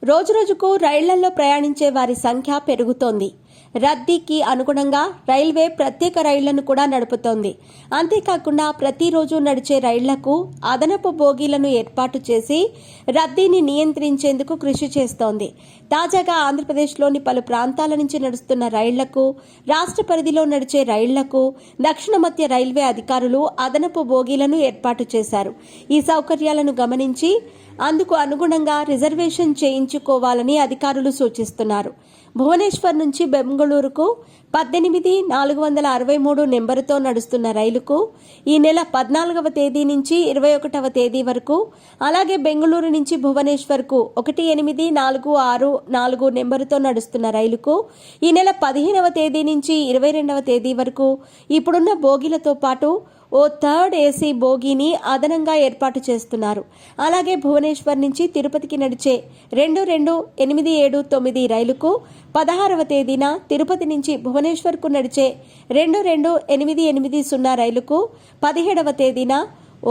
రోజురోజుకు రైళ్లలో ప్రయాణించే వారి సంఖ్య పెరుగుతోంది. రద్దీకి అనుగుణంగా రైల్వే ప్రత్యేక రైళ్లను కూడా నడుపుతోంది. అంతేకాకుండా ప్రతిరోజు నడిచే రైళ్లకు అదనపు బోగీలను ఏర్పాటు చేసి రద్దీని నియంత్రించేందుకు కృషి చేస్తోంది. తాజాగా ఆంధ్రప్రదేశ్లోని పలు ప్రాంతాల నుంచి నడుస్తున్న రైళ్లకు, రాష్ట్ర పరిధిలో నడిచే రైళ్లకు దక్షిణ మధ్య రైల్వే అధికారులు అదనపు బోగీలను ఏర్పాటు చేశారు. ఈ సౌకర్యాలను గమనించి అందుకు అనుగుణంగా రిజర్వేషన్ చేయించుకోవాలని అధికారులు సూచిస్తున్నారు. భువనేశ్వర్ నుంచి బెంగళూరుకు 18,463 నెంబరుతో నడుస్తున్న రైలుకు ఈ నెల 14వ తేదీ నుంచి 21వ తేదీ వరకు, అలాగే బెంగళూరు నుంచి భువనేశ్వర్కు 18,464 నెంబరుతో నడుస్తున్న రైలుకు ఈ నెల 15వ తేదీ నుంచి 22వ తేదీ వరకు ఇప్పుడున్న బోగీలతో పాటు ఓ థర్డ్ ఏసీ బోగీని అదనంగా ఏర్పాటు చేస్తున్నారు. అలాగే భువనేశ్వర్ నుంచి తిరుపతికి నడిచే 2287 రైలుకు 16వ తేదీన, తిరుపతి నుంచి భువనేశ్వర్కు నడిచే 2288 రైలుకు 17వ తేదీన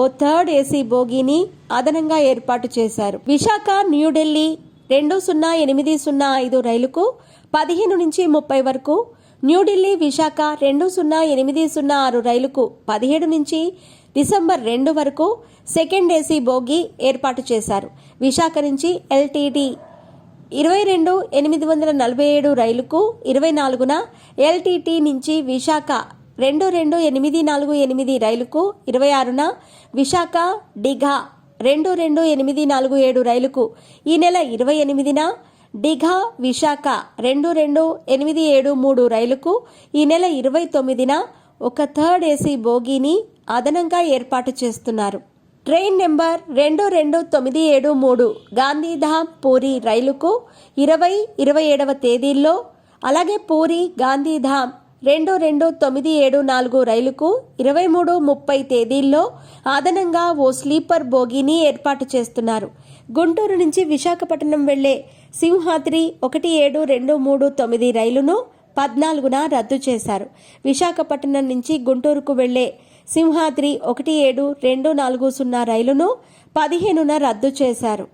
ఓ థర్డ్ ఏసీ బోగీని అదనంగా ఏర్పాటు చేశారు. విశాఖ న్యూఢిల్లీ 20805 రైలుకు 15 నుంచి 30 వరకు, న్యూఢిల్లీ విశాఖ 20806 రైలుకు 17 నుంచి డిసెంబర్ 2 వరకు సెకండ్ ఏసీ బోగీ ఏర్పాటు చేశారు. విశాఖ నుంచి ఎల్టీడీ 22847 రైలుకు 24న, ఎల్టీటీ నుంచి విశాఖ 22848 రైలుకు 26న, విశాఖ డిఘా 22847 రైలుకు ఈ నెల 28న, డిఘా విశాఖ 22873 రైలుకు ఈ నెల 29న ఒక థర్డ్ ఏసీ బోగీని అదనంగా ఏర్పాటు చేస్తున్నారు. ట్రైన్ నెంబర్ 22973 గాంధీధామ్ పూరి రైలుకు 20-27వ తేదీల్లో, అలాగే పూరి గాంధీధామ్ 22974 రైలుకు 23-30 తేదీల్లో అదనంగా ఓ స్లీపర్ బోగీని ఏర్పాటు చేస్తున్నారు. గుంటూరు నుంచి విశాఖపట్నం వెళ్లే సింహాద్రి 17239 రైలును 14న రద్దు చేశారు. విశాఖపట్నం నుంచి గుంటూరుకు వెళ్లే సింహాద్రి 17240 రైలును 15న రద్దు చేశారు.